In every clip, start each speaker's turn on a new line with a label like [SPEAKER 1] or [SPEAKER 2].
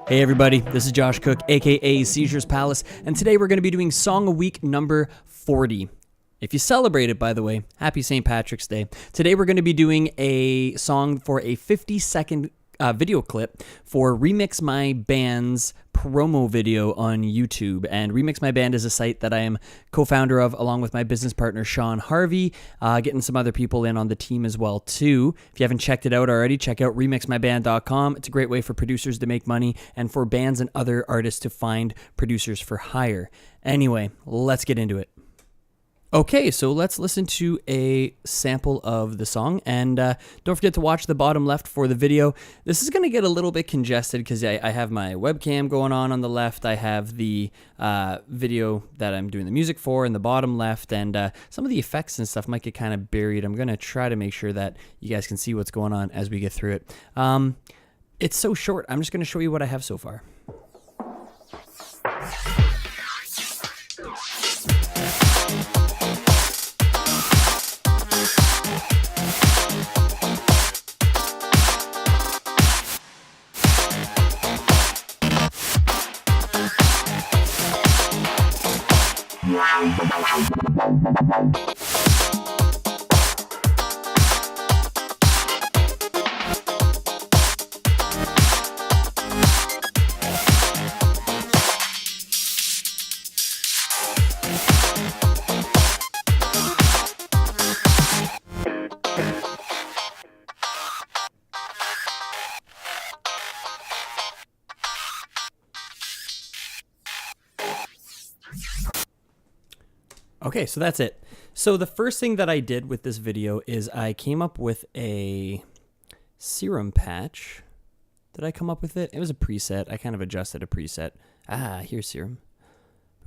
[SPEAKER 1] Hey everybody, this is Josh Cook, aka Seizures Palace, and today we're going to be doing Song a Week number 40. If you celebrate it, by the way, happy St. Patrick's Day. Today we're going to be doing a song for a 50-second video clip for Remix My Band's promo video on YouTube. And Remix My Band is a site that I am co-founder of along with my business partner Sean Harvey, getting some other people in on the team as well too. If you haven't checked it out already, check out remixmyband.com. It's a great way for producers to make money and for bands and other artists to find producers for hire. Anyway, let's get into it. Okay, so let's listen to a sample of the song, and don't forget to watch the bottom left for the video. This is going to get a little bit congested because I have my webcam going on the left. I have the video that I'm doing the music for in the bottom left, and some of the effects and stuff might get kind of buried. I'm going to try to make sure that you guys can see what's going on as we get through it. It's so short, I'm just going to show you what I have so far. Okay, so that's it. So the first thing that I did with this video is I came up with a serum patch. Did I come up with it? It was a preset. I kind of adjusted a preset. Here's serum.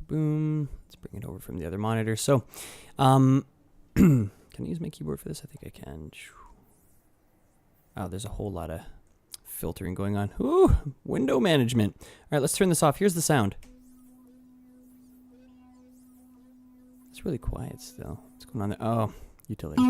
[SPEAKER 1] Boom. Let's bring it over from the other monitor. So, can I use my keyboard for this? I think I can. Oh, there's a whole lot of filtering going on. Ooh, window management. All right, let's turn this off. Here's the sound. It's really quiet still. What's going on there? Oh, utility.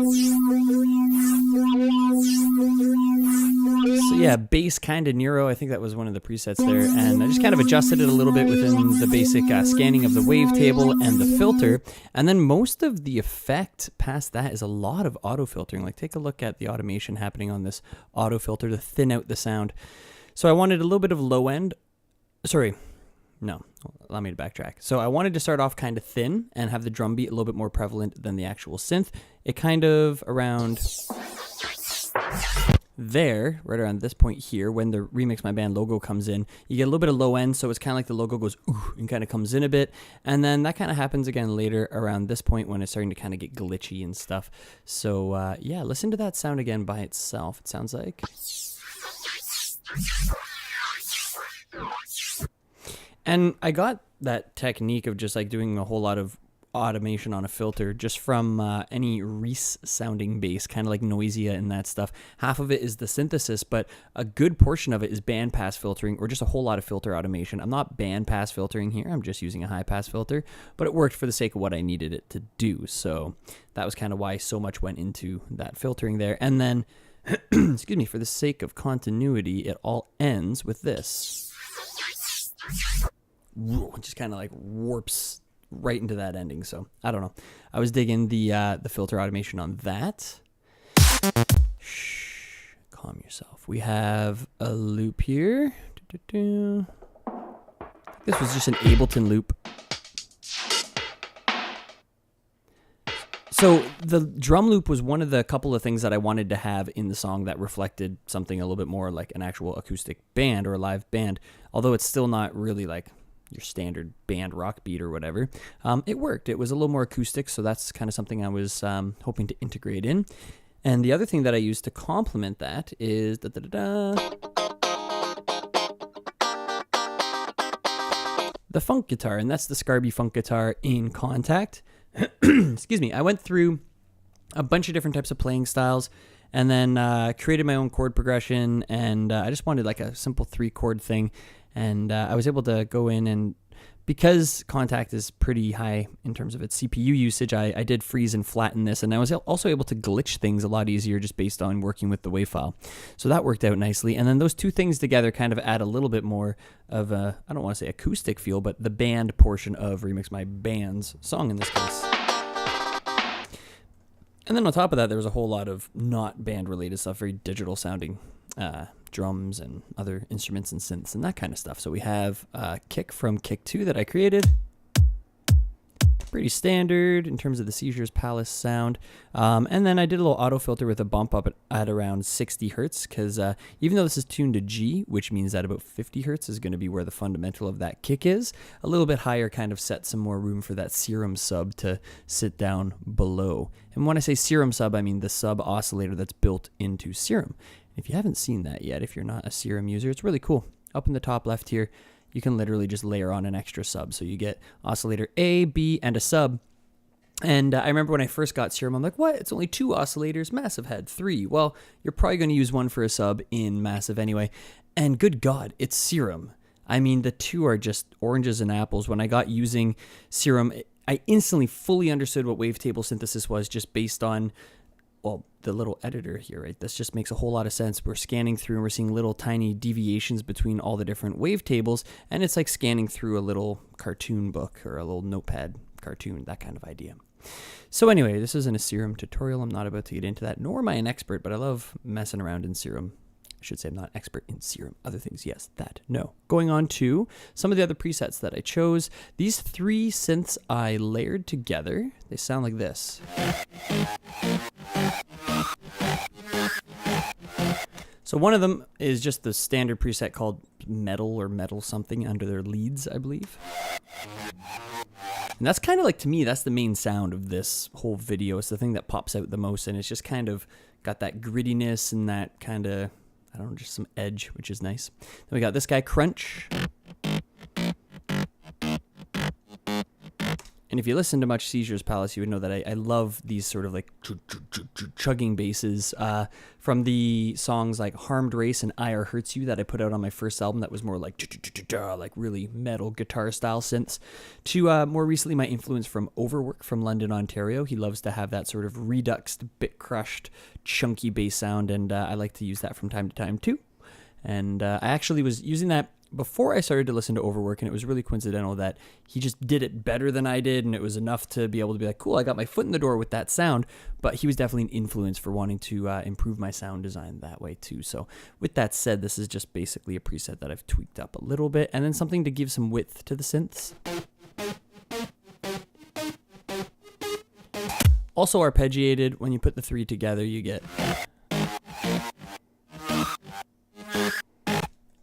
[SPEAKER 1] So yeah, bass kind of Neuro. I think that was one of the presets there. And I just kind of adjusted it a little bit within the basic scanning of the wavetable and the filter. And then most of the effect past that is a lot of auto filtering. Like take a look at the automation happening on this auto filter to thin out the sound. So I wanted a little bit of low end. No, allow me to backtrack. So I wanted to start off kind of thin and have the drum beat a little bit more prevalent than the actual synth. It kind of around there, right around this point here, when the Remix My Band logo comes in, you get a little bit of low end, so it's kind of like the logo goes ooh and kind of comes in a bit. And then that kind of happens again later around this point when it's starting to kind of get glitchy and stuff. So yeah, listen to that sound again by itself. It sounds like... And I got that technique of just like doing a whole lot of automation on a filter just from any Reese sounding bass, kind of like Noisia and that stuff. Half of it is the synthesis, but a good portion of it is band pass filtering or just a whole lot of filter automation. I'm not band pass filtering here. I'm just using a high pass filter, but it worked for the sake of what I needed it to do. So that was kind of why so much went into that filtering there. And then, excuse me, for the sake of continuity, it all ends with this. It just kind of like warps right into that ending. So I don't know. I was digging the filter automation on that. Shh, calm yourself. We have a loop here. This was just an Ableton loop. So the drum loop was one of the couple of things that I wanted to have in the song that reflected something a little bit more like an actual acoustic band or a live band, although it's still not really like your standard band rock beat or whatever. It worked. It was a little more acoustic, so that's kind of something I was hoping to integrate in. And the other thing that I used to complement that is the funk guitar, and that's the Scarby funk guitar in Contact. Excuse me. I went through a bunch of different types of playing styles and then created my own chord progression, and I just wanted like a simple 3-chord thing. And I was able to go in and Because Contact is pretty high in terms of its CPU usage, I did freeze and flatten this, and I was also able to glitch things a lot easier just based on working with the WAV file. So that worked out nicely, and then those two things together kind of add a little bit more of a, I don't want to say acoustic feel, but the band portion of Remix My Band's song in this case. And then on top of that, there was a whole lot of not band-related stuff, very digital sounding drums and other instruments and synths and that kind of stuff. So we have Kick from Kick 2 that I created. Pretty standard in terms of the Seizures Palace sound. And then I did a little auto filter with a bump up at around 60 hertz because even though this is tuned to G, which means that about 50 hertz is going to be where the fundamental of that kick is, a little bit higher kind of sets some more room for that serum sub to sit down below. And when I say serum sub, I mean the sub oscillator that's built into Serum. If you haven't seen that yet, if you're not a Serum user, it's really cool. Up in the top left here, you can literally just layer on an extra sub. So you get oscillator A, B, and a sub. And I remember when I first got Serum, I'm like, what? It's only 2 oscillators. Massive had 3. Well, you're probably going to use one for a sub in Massive anyway. And good God, it's Serum. I mean, the two are just oranges and apples. When I got using Serum, I instantly fully understood what wavetable synthesis was just based on, well, the little editor here, right? This just makes a whole lot of sense. We're scanning through and we're seeing little tiny deviations between all the different wavetables, and it's like scanning through a little cartoon book or a little notepad cartoon, that kind of idea. So anyway, this isn't a Serum tutorial. I'm not about to get into that, nor am I an expert, but I love messing around in Serum. I should say I'm not expert in Serum. Other things, yes, that, no. Going on to some of the other presets that I chose. These 3 synths I layered together. They sound like this. So one of them is just the standard preset called Metal or Metal something under their leads, I believe. And that's kind of like, to me, that's the main sound of this whole video. It's the thing that pops out the most, and it's just kind of got that grittiness and that kind of, I don't know, just some edge, which is nice. Then we got this guy, Crunch. And if you listen to much Seizures Palace, you would know that I love these sort of like chugging basses from the songs like Harmed Race and IR Hurts You that I put out on my first album that was more like really metal guitar style synths, to more recently my influence from Overwork from London, Ontario. He loves to have that sort of reduxed, bit crushed, chunky bass sound, and I like to use that from time to time too. And I actually was using that before I started to listen to Overwork, and it was really coincidental that he just did it better than I did, and it was enough to be able to be like, cool, I got my foot in the door with that sound. But he was definitely an influence for wanting to improve my sound design that way too. So with that said, this is just basically a preset that I've tweaked up a little bit, and then something to give some width to the synths. Also arpeggiated. When you put the 3 together, you get...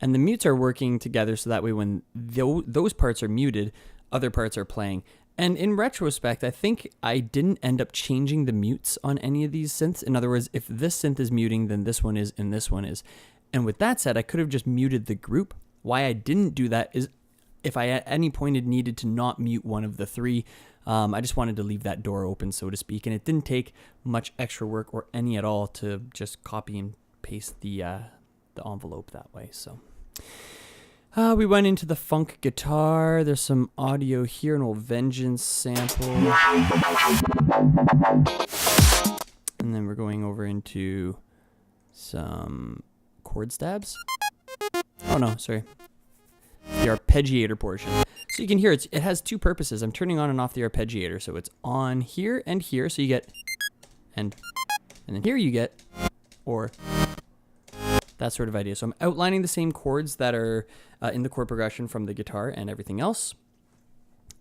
[SPEAKER 1] And the mutes are working together so that way when those parts are muted, other parts are playing. And in retrospect, I think I didn't end up changing the mutes on any of these synths. In other words, if this synth is muting, then this one is, and this one is. And with that said, I could have just muted the group. Why I didn't do that is if I at any point had needed to not mute one of the 3, I just wanted to leave that door open, so to speak. And it didn't take much extra work or any at all to just copy and paste the envelope that way. So we went into the funk guitar. There's some audio here, an old Vengeance sample, and then we're going over into some chord stabs. Oh no, sorry, the arpeggiator portion. So you can hear it has 2 purposes. I'm turning on and off the arpeggiator, so it's on here and here, so you get and then here you get or that sort of idea. So I'm outlining the same chords that are in the chord progression from the guitar and everything else.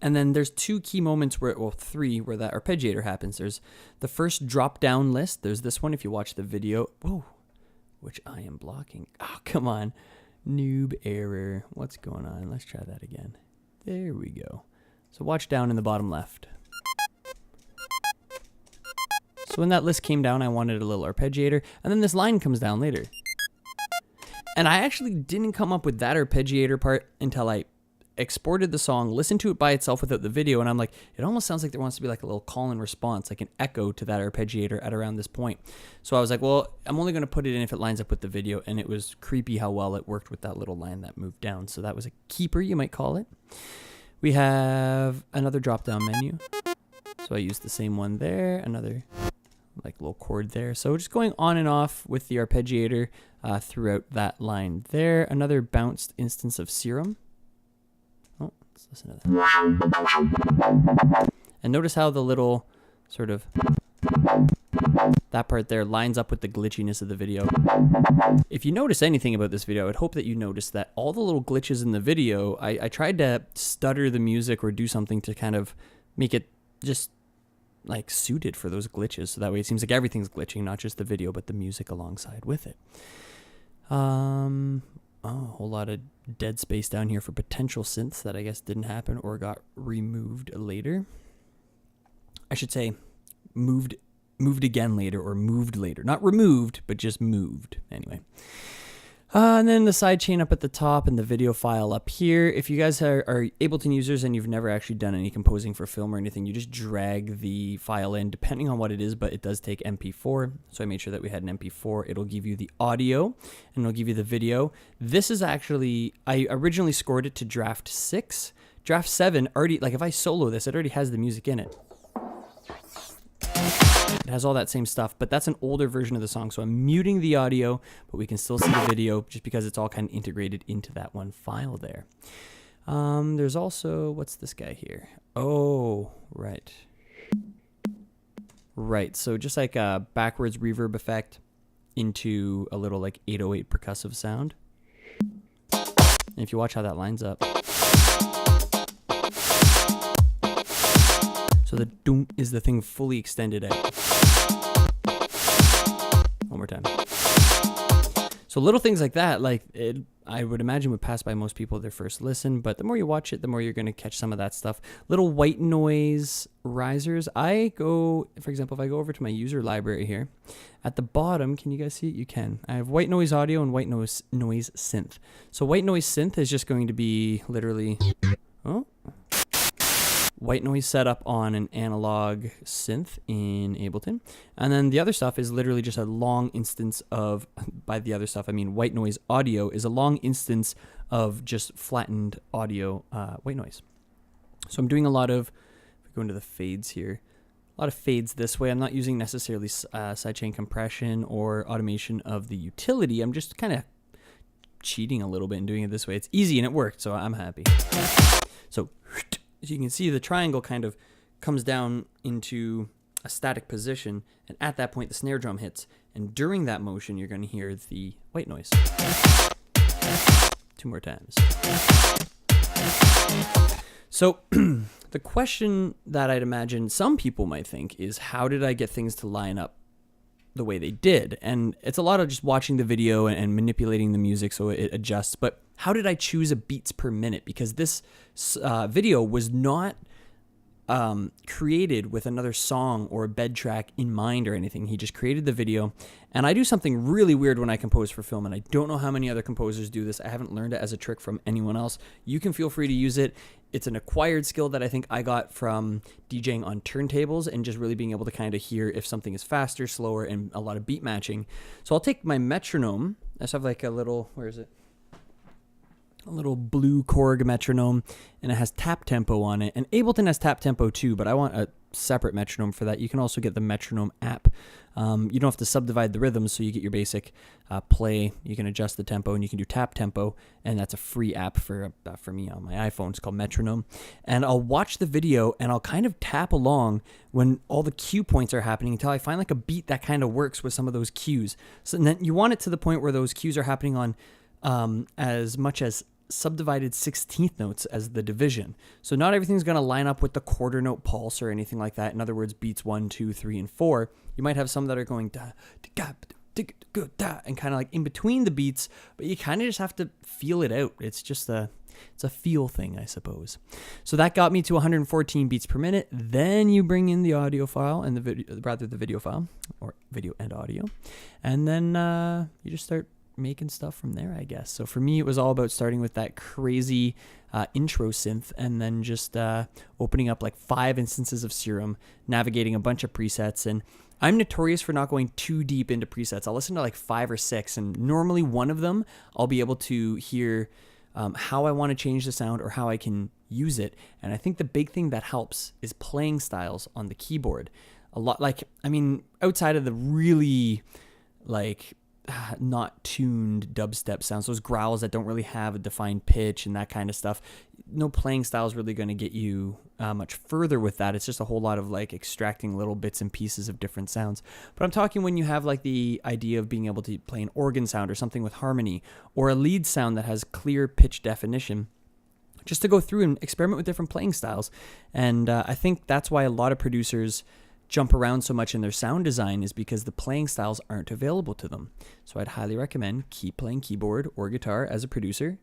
[SPEAKER 1] And then there's 2 key moments where, well, 3, where that arpeggiator happens. There's the first drop down list. There's this one if you watch the video. Whoa, which I am blocking. Oh, come on. Noob error. What's going on? Let's try that again. There we go. So watch down in the bottom left. So when that list came down, I wanted a little arpeggiator. And then this line comes down later. And I actually didn't come up with that arpeggiator part until I exported the song, listened to it by itself without the video, and I'm like, it almost sounds like there wants to be like a little call and response, like an echo to that arpeggiator at around this point. So I was like, well, I'm only going to put it in if it lines up with the video, and it was creepy how well it worked with that little line that moved down. So that was a keeper, you might call it. We have another drop-down menu. So I use the same one there, another like little chord there. So just going on and off with the arpeggiator throughout that line there. Another bounced instance of Serum. Oh, let's listen to that. And notice how the little sort of, that part there lines up with the glitchiness of the video. If you notice anything about this video, I would hope that you notice that all the little glitches in the video, I tried to stutter the music or do something to kind of make it just like suited for those glitches. So that way it seems like everything's glitching, not just the video, but the music alongside with it. Oh, a whole lot of dead space down here for potential synths that I guess didn't happen or got removed later. I should say moved again later or moved later. Not removed, but just moved. Anyway. And then the side chain up at the top and the video file up here. If you guys are Ableton users and you've never actually done any composing for film or anything, you just drag the file in depending on what it is, but it does take MP4. So I made sure that we had an MP4. It'll give you the audio and it'll give you the video. This is actually, I originally scored it to draft 6. Draft 7 already, like if I solo this, it already has the music in it. It has all that same stuff, but that's an older version of the song. So I'm muting the audio, but we can still see the video just because it's all kind of integrated into that one file there. There's also, what's this guy here? Oh, right. Right, so just like a backwards reverb effect into a little like 808 percussive sound. And if you watch how that lines up. So the doom is the thing fully extended out. One more time. So little things like that, like it, I would imagine would pass by most people their first listen, but the more you watch it, the more you're going to catch some of that stuff. Little white noise risers. I go, for example, if I go over to my user library here, at the bottom, can you guys see it? You can. I have white noise audio and white noise synth. So white noise synth is just going to be literally, oh, white noise setup on an analog synth in Ableton. And then the other stuff is literally just a long instance of, by the other stuff, I mean white noise audio is a long instance of just flattened audio white noise. So I'm doing a lot of, if we go into the fades here, a lot of fades this way. I'm not using necessarily sidechain compression or automation of the utility. I'm just kind of cheating a little bit and doing it this way. It's easy and it worked, so I'm happy. So as you can see, the triangle kind of comes down into a static position, and at that point the snare drum hits, and during that motion you're going to hear the white noise. 2 more times. So the question that I'd imagine some people might think is, how did I get things to line up the way they did? And it's a lot of just watching the video and manipulating the music so it adjusts, but how did I choose a beats per minute? Because this video was not created with another song or a bed track in mind or anything. He just created the video. And I do something really weird when I compose for film, and I don't know how many other composers do this. I haven't learned it as a trick from anyone else. You can feel free to use it. It's an acquired skill that I think I got from DJing on turntables and just really being able to kind of hear if something is faster, slower, and a lot of beat matching. So I'll take my metronome. I just have like a little, where is it? A little blue Korg metronome, and it has tap tempo on it. And Ableton has tap tempo too, but I want a separate metronome for that. You can also get the metronome app. You don't have to subdivide the rhythms, so you get your basic play. You can adjust the tempo, and you can do tap tempo, and that's a free app for me on my iPhone. It's called Metronome. And I'll watch the video, and I'll kind of tap along when all the cue points are happening until I find like a beat that kind of works with some of those cues. So and then you want it to the point where those cues are happening on as much as subdivided 16th notes as the division. So not everything's going to line up with the quarter note pulse or anything like that. In other words, beats 1, 2, 3, and 4. You might have some that are going da, da, da, da, and kind of like in between the beats, but you kind of just have to feel it out. It's just it's a feel thing, I suppose. So that got me to 114 beats per minute. Then you bring in the audio file and the video file, or video and audio, and then you just start making stuff from there, I guess. So for me, it was all about starting with that crazy intro synth and then just opening up like 5 instances of Serum, navigating a bunch of presets. And I'm notorious for not going too deep into presets. I'll listen to like 5 or 6, and normally one of them I'll be able to hear how I want to change the sound or how I can use it. And I think the big thing that helps is playing styles on the keyboard. A lot, like, I mean, outside of the really like not tuned dubstep sounds, those growls that don't really have a defined pitch and that kind of stuff, no playing style is really going to get you much further with that. It's just a whole lot of like extracting little bits and pieces of different sounds. But I'm talking when you have like the idea of being able to play an organ sound or something with harmony, or a lead sound that has clear pitch definition, just to go through and experiment with different playing styles. And I think that's why a lot of producers jump around so much in their sound design, is because the playing styles aren't available to them. So I'd highly recommend keep playing keyboard or guitar as a producer.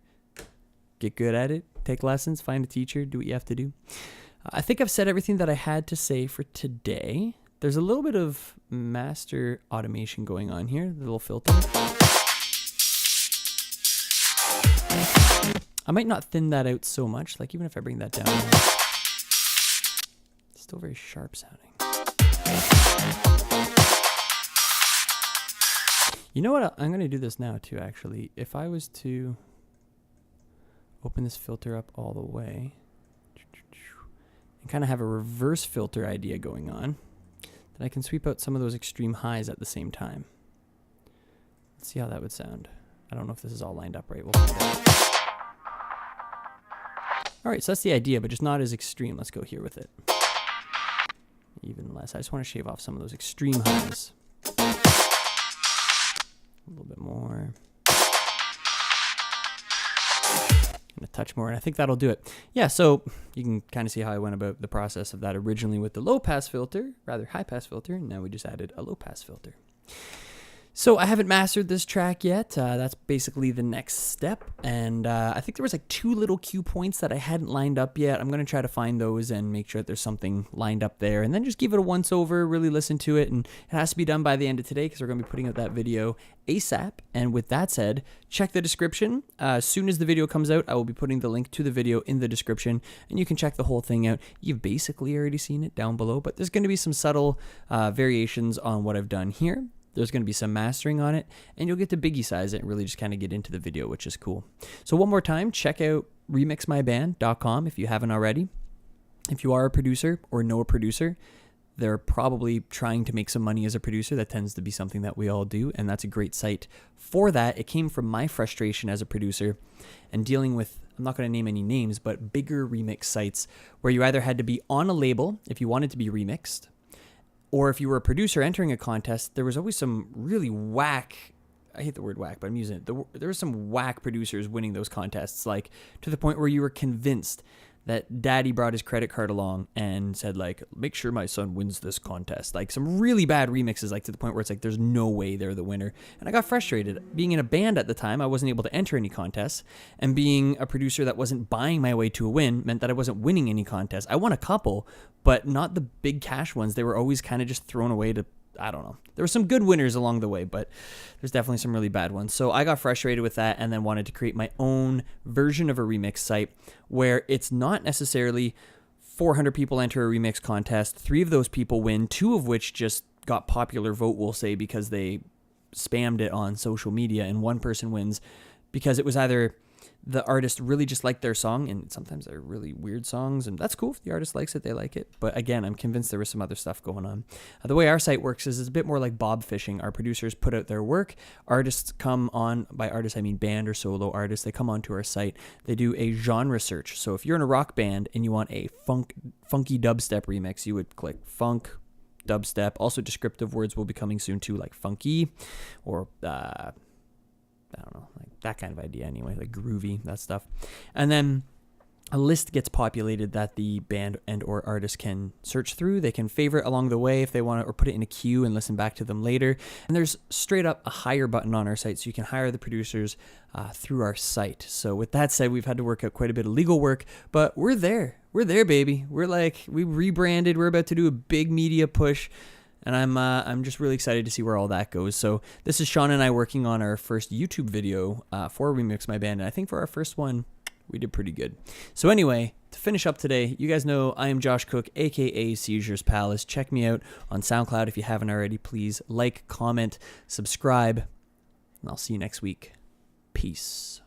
[SPEAKER 1] Get good at it, take lessons, find a teacher, do what you have to do. I think I've said everything that I had to say for today. There's a little bit of master automation going on here, the little filter. I might not thin that out so much, like even if I bring that down, it's still very sharp sounding. You know what? I'm going to do this now too, actually. If I was to open this filter up all the way and kind of have a reverse filter idea going on, then I can sweep out some of those extreme highs at the same time. Let's see how that would sound. I don't know if this is all lined up right. We'll find out. All right, so that's the idea, but just not as extreme. Let's go here with it. Even less. I just want to shave off some of those extreme highs. A little bit more. And a touch more, and I think that'll do it. Yeah, so you can kind of see how I went about the process of that originally with the low pass filter, rather high pass filter, and now we just added a low pass filter. So I haven't mastered this track yet. That's basically the next step. And I think there was like 2 little cue points that I hadn't lined up yet. I'm going to try to find those and make sure that there's something lined up there. And then just give it a once over, really listen to it. And it has to be done by the end of today because we're going to be putting out that video ASAP. And with that said, check the description. As soon as the video comes out, I will be putting the link to the video in the description. And you can check the whole thing out. You've basically already seen it down below. But there's going to be some subtle variations on what I've done here. There's going to be some mastering on it, and you'll get to biggie size it and really just kind of get into the video, which is cool. So one more time, check out remixmyband.com if you haven't already. If you are a producer or know a producer, they're probably trying to make some money as a producer. That tends to be something that we all do, and that's a great site for that. It came from my frustration as a producer and dealing with, I'm not going to name any names, but bigger remix sites where you either had to be on a label if you wanted to be remixed, or if you were a producer entering a contest, there was always some really whack, I hate the word whack, but I'm using it. There were some whack producers winning those contests, like to the point where you were convinced that daddy brought his credit card along and said, like, make sure my son wins this contest. Like some really bad remixes, like to the point where it's like, there's no way they're the winner. And I got frustrated. Being in a band at the time, I wasn't able to enter any contests. And being a producer that wasn't buying my way to a win meant that I wasn't winning any contests. I won a couple, but not the big cash ones. They were always kind of just thrown away to, I don't know. There were some good winners along the way, but there's definitely some really bad ones. So I got frustrated with that and then wanted to create my own version of a remix site where it's not necessarily 400 people enter a remix contest, 3 of those people win, 2 of which just got popular vote, we'll say, because they spammed it on social media, and 1 person wins because it was either the artist really just liked their song, and sometimes they're really weird songs, and that's cool. If the artist likes it, they like it. But again, I'm convinced there was some other stuff going on. The way our site works is it's a bit more like bob fishing. Our producers put out their work. Artists come on, by artists I mean band or solo artists, they come onto our site. They do a genre search. So if you're in a rock band and you want a funky dubstep remix, you would click funk, dubstep. Also descriptive words will be coming soon too, like funky or I don't know, like that kind of idea anyway, like groovy, that stuff. And then a list gets populated that the band and or artist can search through. They can favorite along the way if they want to, or put it in a queue and listen back to them later. And there's straight up a hire button on our site, so you can hire the producers through our site. So with that said, we've had to work out quite a bit of legal work, but we're there. We're there, baby. We rebranded. We're about to do a big media push. And I'm just really excited to see where all that goes. So this is Sean and I working on our first YouTube video for Remix My Band. And I think for our first one, we did pretty good. So anyway, to finish up today, you guys know I am Josh Cook, a.k.a. Seizures Palace. Check me out on SoundCloud if you haven't already. Please like, comment, subscribe, and I'll see you next week. Peace.